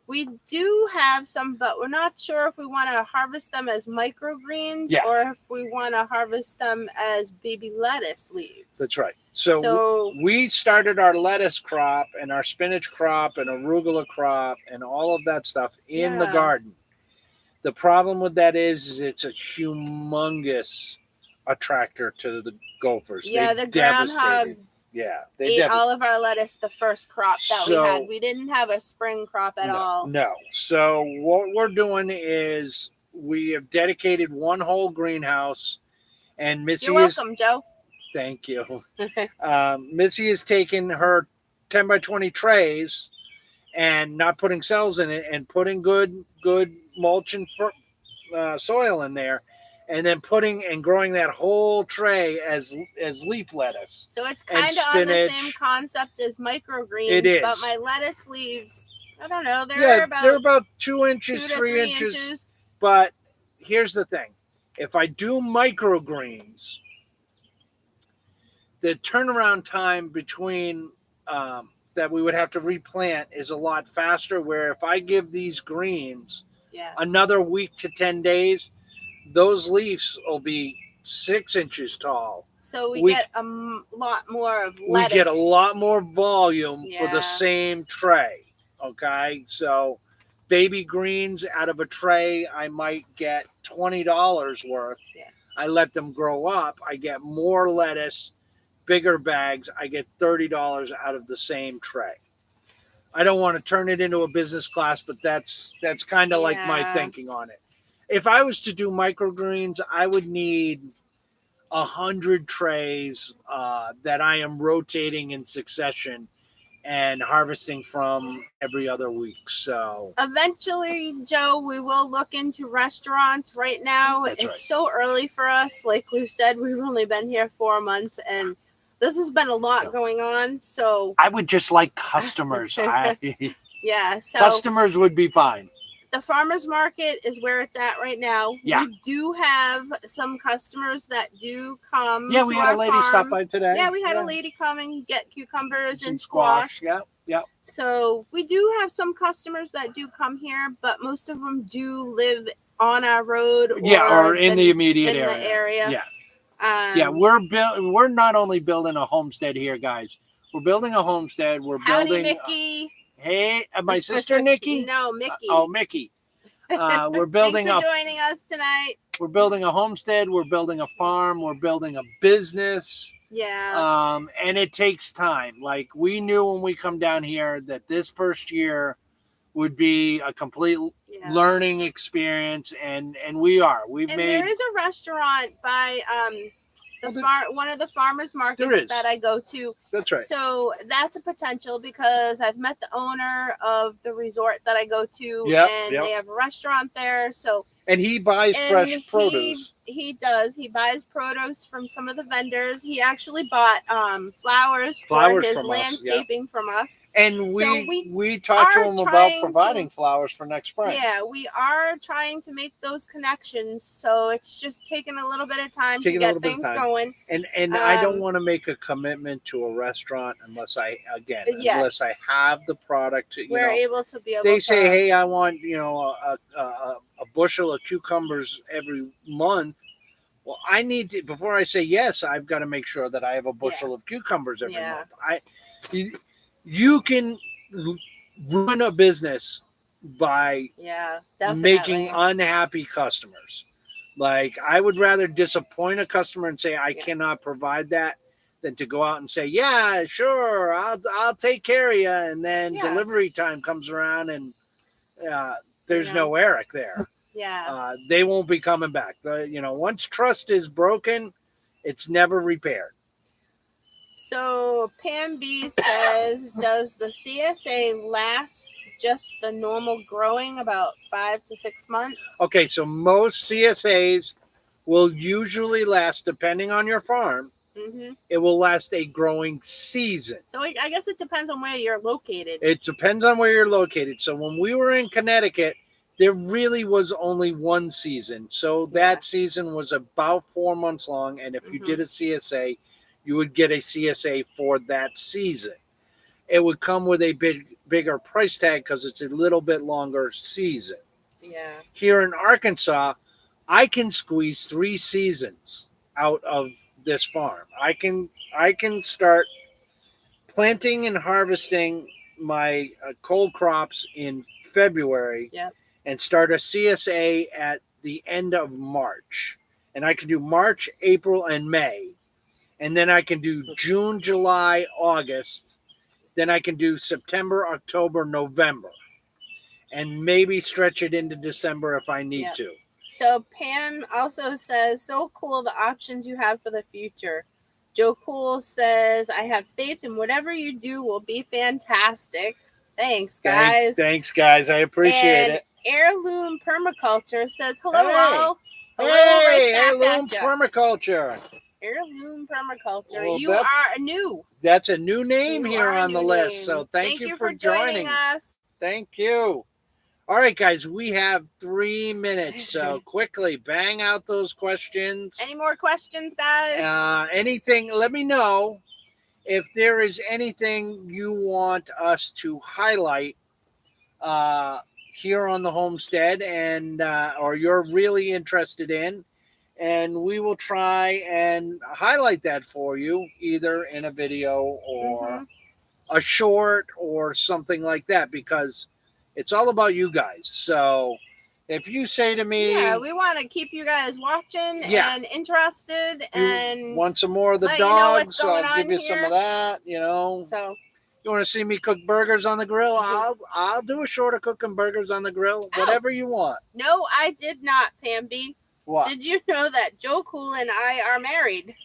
we do have some, but we're not sure if we want to harvest them as microgreens or if we want to harvest them as baby lettuce leaves. That's right. So we started our lettuce crop and our spinach crop and arugula crop and all of that stuff in the garden. The problem with that is it's a humongous attractor to the gophers. Yeah, the groundhog ate all of our lettuce the first crop that we had. We didn't have a spring crop at all. No. So what we're doing is we have dedicated one whole greenhouse, and Missy You're welcome, Joe. Thank you. Missy has taken her 10 by 20 trays and not putting cells in it and putting good mulch and soil in there, and then putting and growing that whole tray as leaf lettuce. So it's kind of on the same concept as microgreens. It is. But my lettuce leaves, I don't know, they're about 2 inches, 3 inches. But here's the thing. If I do microgreens, the turnaround time between that we would have to replant is a lot faster, where if I give these greens another week to 10 days, those leaves will be 6 inches tall. So we get a lot more of lettuce. We get a lot more volume for the same tray. Okay, so baby greens out of a tray, I might get $20 worth. Yeah. I let them grow up. I get more lettuce, bigger bags. I get $30 out of the same tray. I don't want to turn it into a business class, but that's kind of like my thinking on it. If I was to do microgreens, I would need 100 trays that I am rotating in succession and harvesting from every other week. So eventually, Joe, we will look into restaurants. Right now, it's so early for us. Like we've said, we've only been here 4 months, and this has been a lot going on. So I would just like customers. So customers would be fine. The farmers market is where it's at right now. Yeah. We do have some customers that do come. Yeah, we had a lady stop by today. Yeah, we had a lady come and get cucumbers and squash. Yeah. So we do have some customers that do come here, but most of them do live on our road. Or in the immediate area. Yeah. We're not only building a homestead here, guys. We're building a homestead. We're building. Mickey. Hey, my sister Nikki? No, Mickey. Mickey. We're building Thanks for joining us tonight. We're building a homestead. We're building a farm. We're building a business. Yeah. And it takes time. Like we knew when we come down here that this first year would be a complete learning experience, and we are. There is a restaurant by One of the farmers There markets is. that I go to. That's right. So that's a potential because I've met the owner of the resort that I go to, and they have a restaurant there. So and he buys fresh produce. He does. He buys produce from some of the vendors. He actually bought flowers for his landscaping from us. And we talked to him about providing flowers for next spring. Yeah, we are trying to make those connections. So it's just taking a little bit of time to get things going. And I don't want to make a commitment to a restaurant unless I have the product. We're able to be able. They say, hey, I want a bushel of cucumbers every month. Well, I need to, before I say yes, I've got to make sure that I have a bushel of cucumbers every month. You can ruin a business by making unhappy customers. Like, I would rather disappoint a customer and say I cannot provide that than to go out and say, yeah, sure, I'll take care of you, and then delivery time comes around and there's no Eric there. Yeah. They won't be coming back. Once trust is broken, it's never repaired. So Pam B says, does the CSA last just the normal growing about 5 to 6 months? Okay, so most CSAs will usually last, depending on your farm, it will last a growing season. So I guess it depends on where you're located. It depends on where you're located. So when we were in Connecticut, there really was only one season. So that season was about 4 months long. And if you did a CSA, you would get a CSA for that season. It would come with a bigger price tag because it's a little bit longer season. Yeah. Here in Arkansas, I can squeeze 3 seasons out of this farm. I can start planting and harvesting my cold crops in February and start a CSA at the end of March. And I can do March, April, and May. And then I can do June, July, August. Then I can do September, October, November. And maybe stretch it into December if I need to. So Pam also says, so cool the options you have for the future. Joe Cool says, I have faith in whatever you do will be fantastic. Thanks, guys. Thanks, guys. I appreciate it. Heirloom Permaculture says, hello, all. Hey, Heirloom Permaculture. Heirloom Permaculture. Well, you are new. That's a new name here on the list. So thank you for joining us. Thank you. All right, guys, we have 3 minutes. So quickly, bang out those questions. Any more questions, guys? Anything, let me know if there is anything you want us to highlight here on the homestead and or you're really interested in. And we will try and highlight that for you, either in a video or a short or something like that, because it's all about you guys. So if you say to me, we want to keep you guys watching and interested, and want some more of the dogs, I'll give you some of that, So you want to see me cook burgers on the grill? I'll do a short of cooking burgers on the grill, whatever you want. No, I did not, Pam B. What? Did you know that Joe Cool and I are married?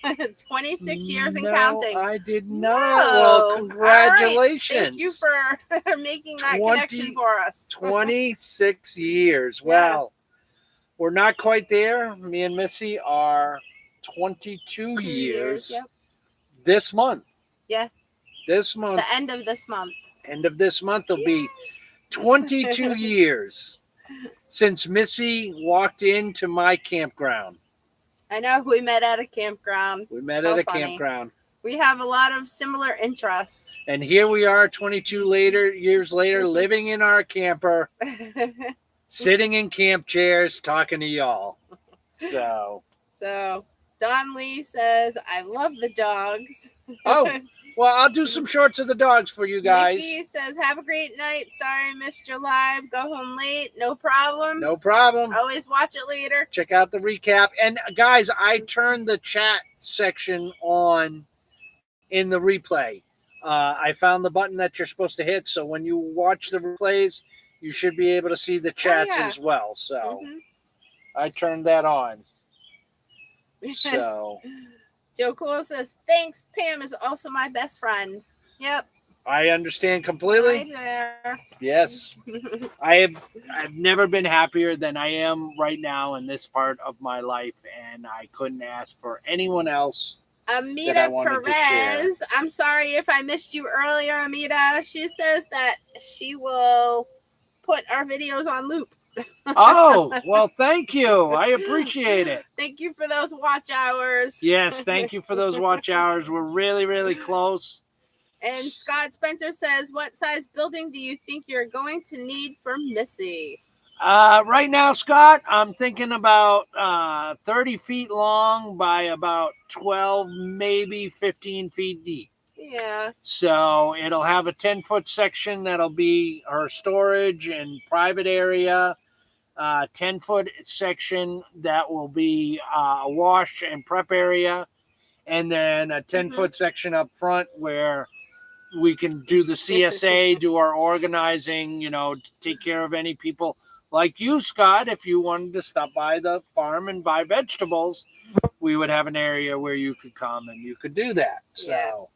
26 years and counting. I did not. Well, congratulations. Right. Thank you for making that connection for us. 26 years. Wow. We're not quite there. Me and Missy are 22 years. This month. Yeah. This month. The end of this month. End of this month will be 22 years since Missy walked into my campground. I know, we met at a campground. Campground. We have a lot of similar interests. And here we are 22 years later, living in our camper, sitting in camp chairs, talking to y'all. So Don Lee says, I love the dogs. Oh, well, I'll do some shorts of the dogs for you guys. Nikki says, have a great night. Sorry I missed your live. Go home late. No problem. No problem. Always watch it later. Check out the recap. And guys, I turned the chat section on in the replay. I found the button that you're supposed to hit. So when you watch the replays, you should be able to see the chats as well. So I turned that on. So Joe Cool says, thanks. Pam is also my best friend. Yep. I understand completely. Right there. Yes. I've never been happier than I am right now in this part of my life, and I couldn't ask for anyone else. Amita Perez. I'm sorry if I missed you earlier, Amita. She says that she will put our videos on loop. Oh, well, thank you. I appreciate it. Thank you for those watch hours. Yes, thank you for those watch hours. We're really, really close. And Scott Spencer says, what size building do you think you're going to need for Missy? Right now, Scott, I'm thinking about 30 feet long by about 12, maybe 15 feet deep. Yeah. So it'll have a 10-foot section that'll be her storage and private area. 10-foot section that will be a wash and prep area. And then a 10-foot section up front where we can do the CSA, do our organizing, take care of any people like you, Scott. If you wanted to stop by the farm and buy vegetables, we would have an area where you could come and you could do that. So,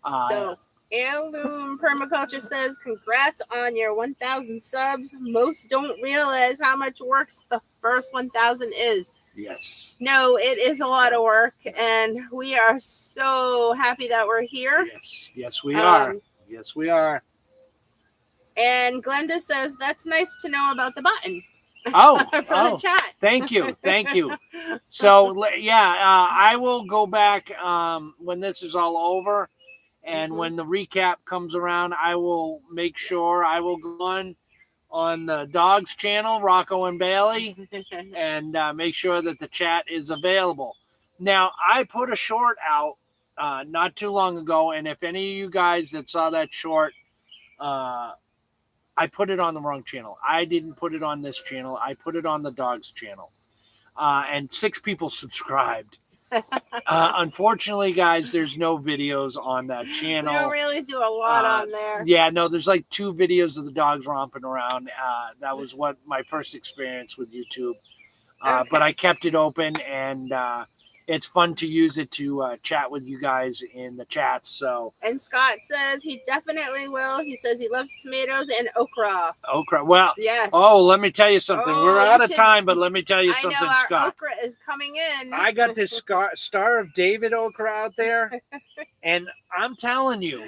so Heirloom Permaculture says, congrats on your 1,000 subs. Most don't realize how much work the first 1,000 is. Yes. No, it is a lot of work, and we are so happy that we're here. Yes, we are. Yes, we are. And Glenda says, that's nice to know about the button. Oh, the chat. Thank you. So, I will go back when this is all over. And when the recap comes around, I will make sure I will go on the dogs channel, Rocco and Bailey, and make sure that the chat is available. Now, I put a short out not too long ago, and if any of you guys that saw that short, I put it on the wrong channel. I didn't put it on this channel. I put it on the dogs channel. And 6 people subscribed. Unfortunately, guys, there's no videos on that channel. We don't really do a lot on there. Yeah, no, there's like 2 videos of the dogs romping around. That was what my first experience with YouTube. But I kept it open, and it's fun to use it to chat with you guys in the chats. So. And Scott says he definitely will. He says he loves tomatoes and okra. Okra. Well, yes. Oh, let me tell you something. We're out of time, but let me tell you something, our Scott. Okra is coming in. I got this Star of David okra out there, and I'm telling you,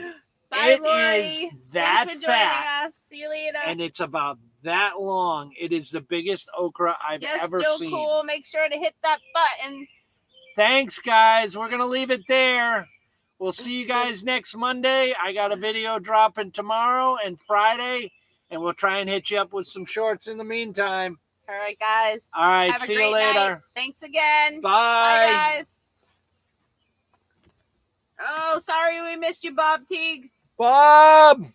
Bye, it Lori. is that Thanks for fat. Us. See you later. And it's about that long. It is the biggest okra I've ever seen. Cool. Make sure to hit that button. Thanks, guys. We're going to leave it there. We'll see you guys next Monday. I got a video dropping tomorrow and Friday, and we'll try and hit you up with some shorts in the meantime. All right, guys. All right. Have see a great you later. Night. Thanks again. Bye. Bye, guys. Oh, sorry we missed you, Bob Teague. Bob!